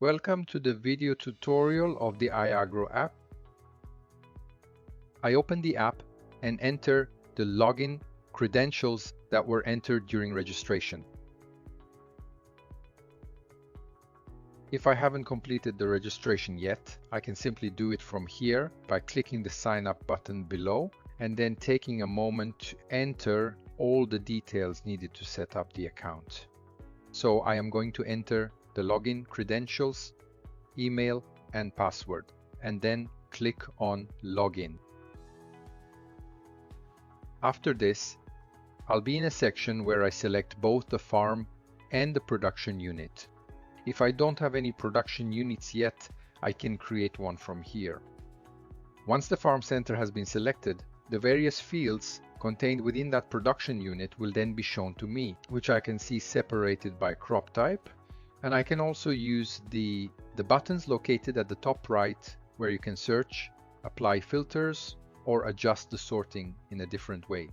Welcome to the video tutorial of the iAgro app. I open the app and enter the login credentials that were entered during registration. If I haven't completed the registration yet, I can simply do it from here by clicking the sign up button below and then taking a moment to enter all the details needed to set up the account. So I am going to enter the login credentials, email and password, and then click on login. After this, I'll be in a section where I select both the farm and the production unit. If I don't have any production units yet, I can create one from here. Once the farm center has been selected, the various fields contained within that production unit will then be shown to me, which I can see separated by crop type. And I can also use the buttons located at the top right where you can search, apply filters, or adjust the sorting in a different way.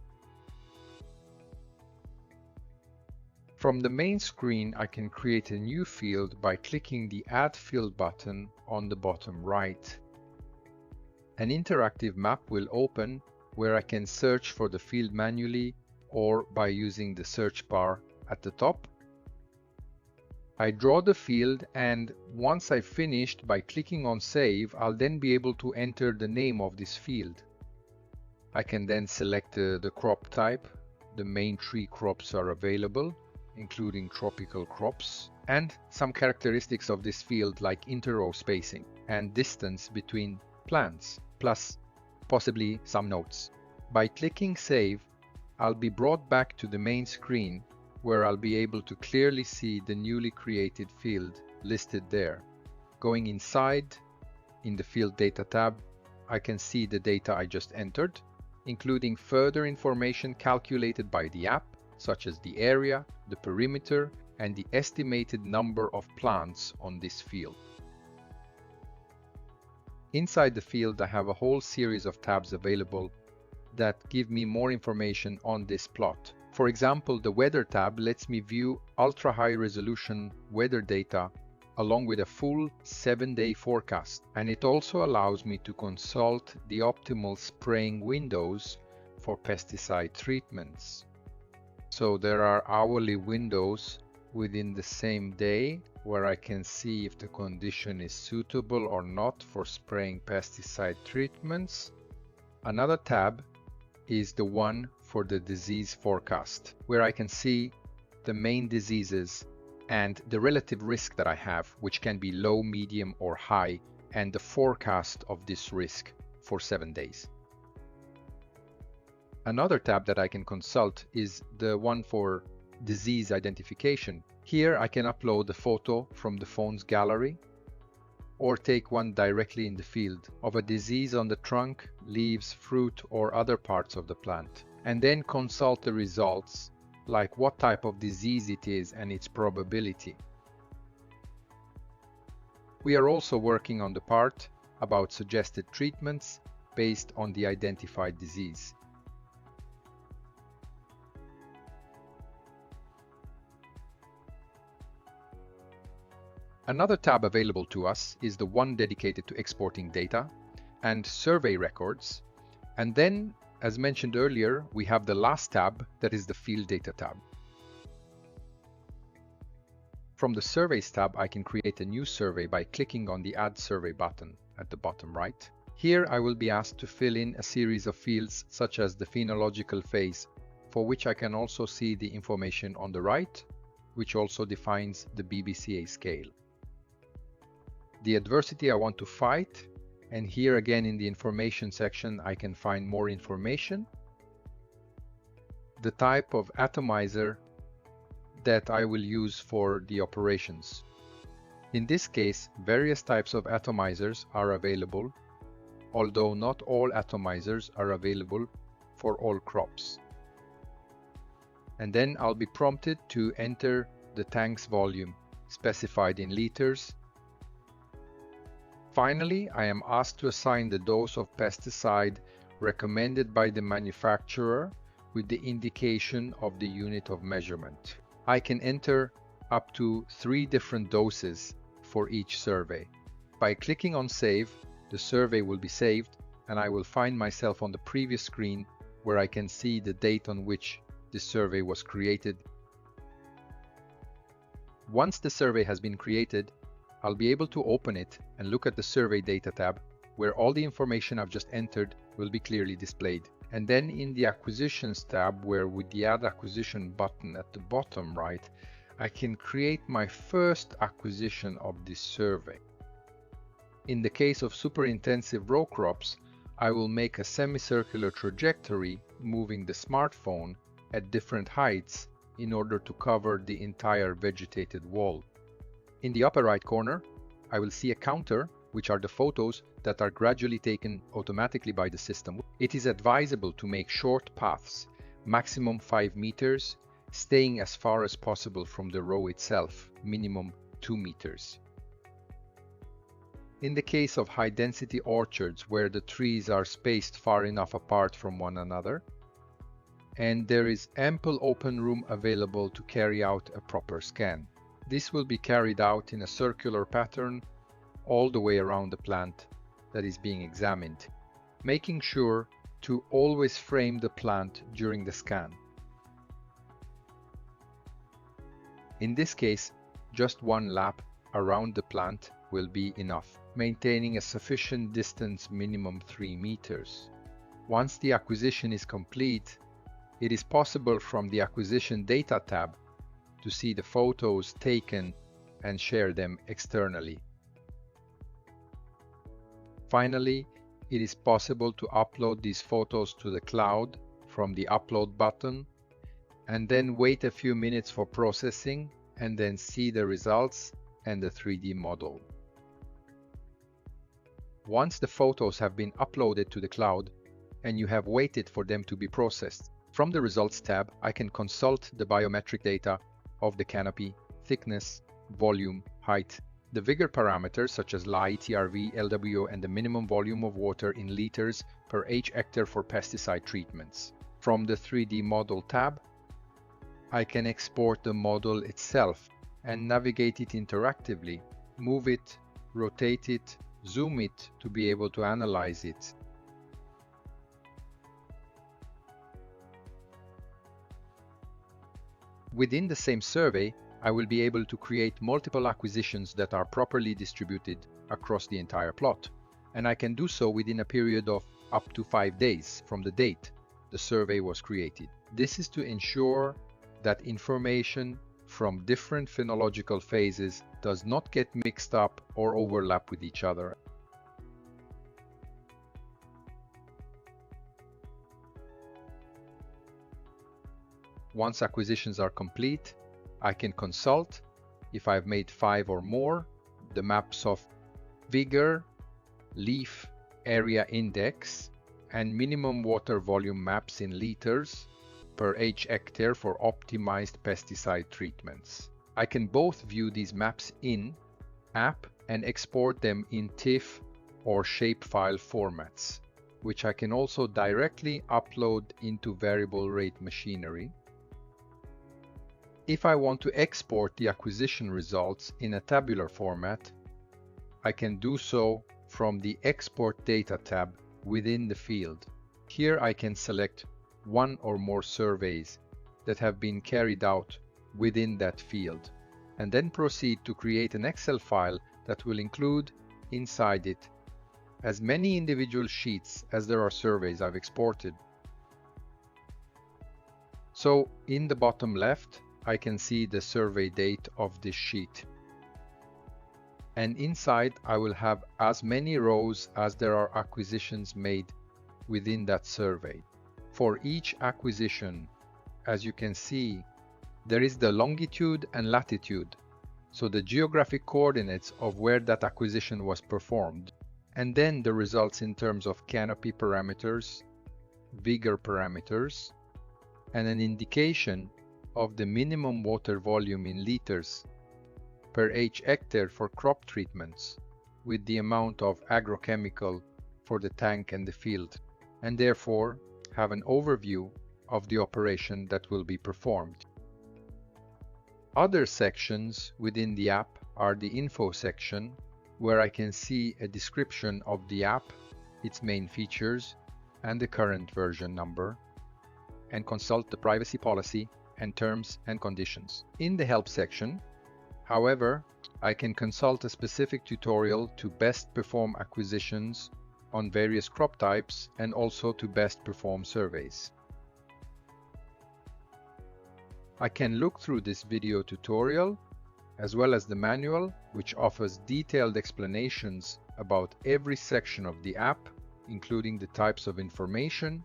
From the main screen, I can create a new field by clicking the Add Field button on the bottom right. An interactive map will open where I can search for the field manually or by using the search bar at the top. I draw the field, and once I've finished by clicking on Save, I'll then be able to enter the name of this field. I can then select the crop type. The main tree crops are available, including tropical crops, and some characteristics of this field like inter-row spacing and distance between plants, plus possibly some notes. By clicking Save, I'll be brought back to the main screen where I'll be able to clearly see the newly created field listed there. Going inside, in the Field Data tab, I can see the data I just entered, including further information calculated by the app, such as the area, the perimeter, and the estimated number of plants on this field. Inside the field, I have a whole series of tabs available that give me more information on this plot. For example, the Weather tab lets me view ultra-high resolution weather data along with a full 7-day forecast, and it also allows me to consult the optimal spraying windows for pesticide treatments. So there are hourly windows within the same day where I can see if the condition is suitable or not for spraying pesticide treatments. Another tab is the one for the disease forecast, where I can see the main diseases and the relative risk that I have, which can be low, medium, or high, and the forecast of this risk for 7 days. Another tab that I can consult is the one for disease identification. Here I can upload a photo from the phone's gallery or take one directly in the field of a disease on the trunk, leaves, fruit, or other parts of the plant, and then consult the results, like what type of disease it is and its probability. We are also working on the part about suggested treatments based on the identified disease. Another tab available to us is the one dedicated to exporting data and survey records. And then, as mentioned earlier, we have the last tab, that is the Field Data tab. From the Surveys tab, I can create a new survey by clicking on the Add Survey button at the bottom right. Here I will be asked to fill in a series of fields such as the phenological phase, for which I can also see the information on the right, which also defines the BBCA scale. The adversity I want to fight, and here again in the information section I can find more information. The type of atomizer that I will use for the operations. In this case, various types of atomizers are available, although not all atomizers are available for all crops. And then I'll be prompted to enter the tank's volume, specified in liters. Finally, I am asked to assign the dose of pesticide recommended by the manufacturer with the indication of the unit of measurement. I can enter up to 3 different doses for each survey. By clicking on Save, the survey will be saved, and I will find myself on the previous screen where I can see the date on which this survey was created. Once the survey has been created, I'll be able to open it and look at the Survey Data tab, where all the information I've just entered will be clearly displayed. And then in the Acquisitions tab, where with the Add Acquisition button at the bottom right, I can create my first acquisition of this survey. In the case of super intensive row crops, I will make a semicircular trajectory moving the smartphone at different heights in order to cover the entire vegetated wall. In the upper right corner, I will see a counter, which are the photos that are gradually taken automatically by the system. It is advisable to make short paths, maximum 5 meters, staying as far as possible from the row itself, minimum 2 meters. In the case of high-density orchards where the trees are spaced far enough apart from one another, and there is ample open room available to carry out a proper scan. This will be carried out in a circular pattern all the way around the plant that is being examined, making sure to always frame the plant during the scan. In this case, just one lap around the plant will be enough, maintaining a sufficient distance, minimum 3 meters. Once the acquisition is complete, it is possible from the Acquisition Data tab to see the photos taken and share them externally. Finally, it is possible to upload these photos to the cloud from the Upload button, and then wait a few minutes for processing and then see the results and the 3D model. Once the photos have been uploaded to the cloud and you have waited for them to be processed, from the Results tab I can consult the biometric data of the canopy, thickness, volume, height, the vigor parameters such as Li, TRV, LWO, and the minimum volume of water in liters per each hectare for pesticide treatments. From the 3D Model tab, I can export the model itself and navigate it interactively, move it, rotate it, zoom it to be able to analyze it. Within the same survey, I will be able to create multiple acquisitions that are properly distributed across the entire plot, and I can do so within a period of up to 5 days from the date the survey was created. This is to ensure that information from different phenological phases does not get mixed up or overlap with each other. Once acquisitions are complete, I can consult, if I've made 5 or more, the maps of vigor, leaf area index, and minimum water volume maps in liters per each hectare for optimized pesticide treatments. I can both view these maps in app and export them in TIFF or shapefile formats, which I can also directly upload into variable rate machinery. If I want to export the acquisition results in a tabular format, I can do so from the Export Data tab within the field. Here I can select one or more surveys that have been carried out within that field, and then proceed to create an Excel file that will include inside it as many individual sheets as there are surveys I've exported. So in the bottom left, I can see the survey date of this sheet. And inside I will have as many rows as there are acquisitions made within that survey. For each acquisition, as you can see, there is the longitude and latitude, so the geographic coordinates of where that acquisition was performed, and then the results in terms of canopy parameters, vigor parameters, and an indication of the minimum water volume in liters per each hectare for crop treatments, with the amount of agrochemical for the tank and the field, and therefore have an overview of the operation that will be performed. Other sections within the app are the info section, where I can see a description of the app, its main features, and the current version number, and consult the privacy policy and terms and conditions. In the help section, however, I can consult a specific tutorial to best perform acquisitions on various crop types and also to best perform surveys. I can look through this video tutorial as well as the manual, which offers detailed explanations about every section of the app, including the types of information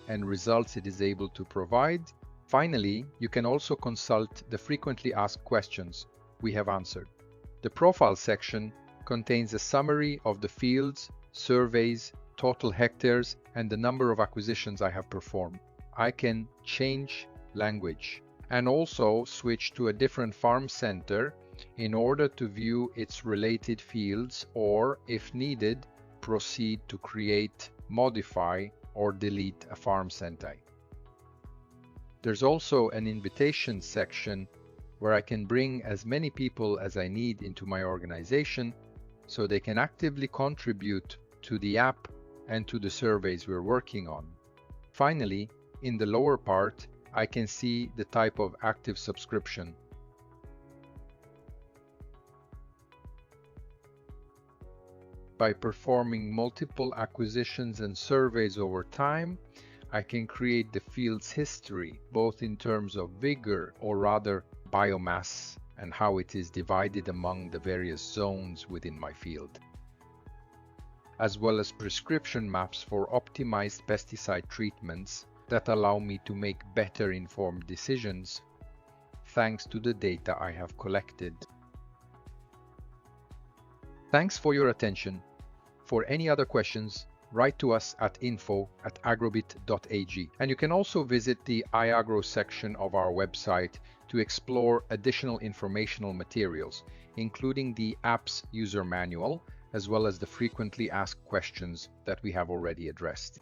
and results it is able to provide. Finally, you can also consult the frequently asked questions we have answered. The profile section contains a summary of the fields, surveys, total hectares, and the number of acquisitions I have performed. I can change language and also switch to a different farm center in order to view its related fields, or, if needed, proceed to create, modify, or delete a farm center. There's also an invitation section where I can bring as many people as I need into my organization so they can actively contribute to the app and to the surveys we're working on. Finally, in the lower part, I can see the type of active subscription. By performing multiple acquisitions and surveys over time, I can create the field's history, both in terms of vigor, or rather biomass, and how it is divided among the various zones within my field, as well as prescription maps for optimized pesticide treatments that allow me to make better informed decisions thanks to the data I have collected. Thanks for your attention. For any other questions, write to us at info@agrobit.ag. And you can also visit the iAgro section of our website to explore additional informational materials, including the app's user manual, as well as the frequently asked questions that we have already addressed.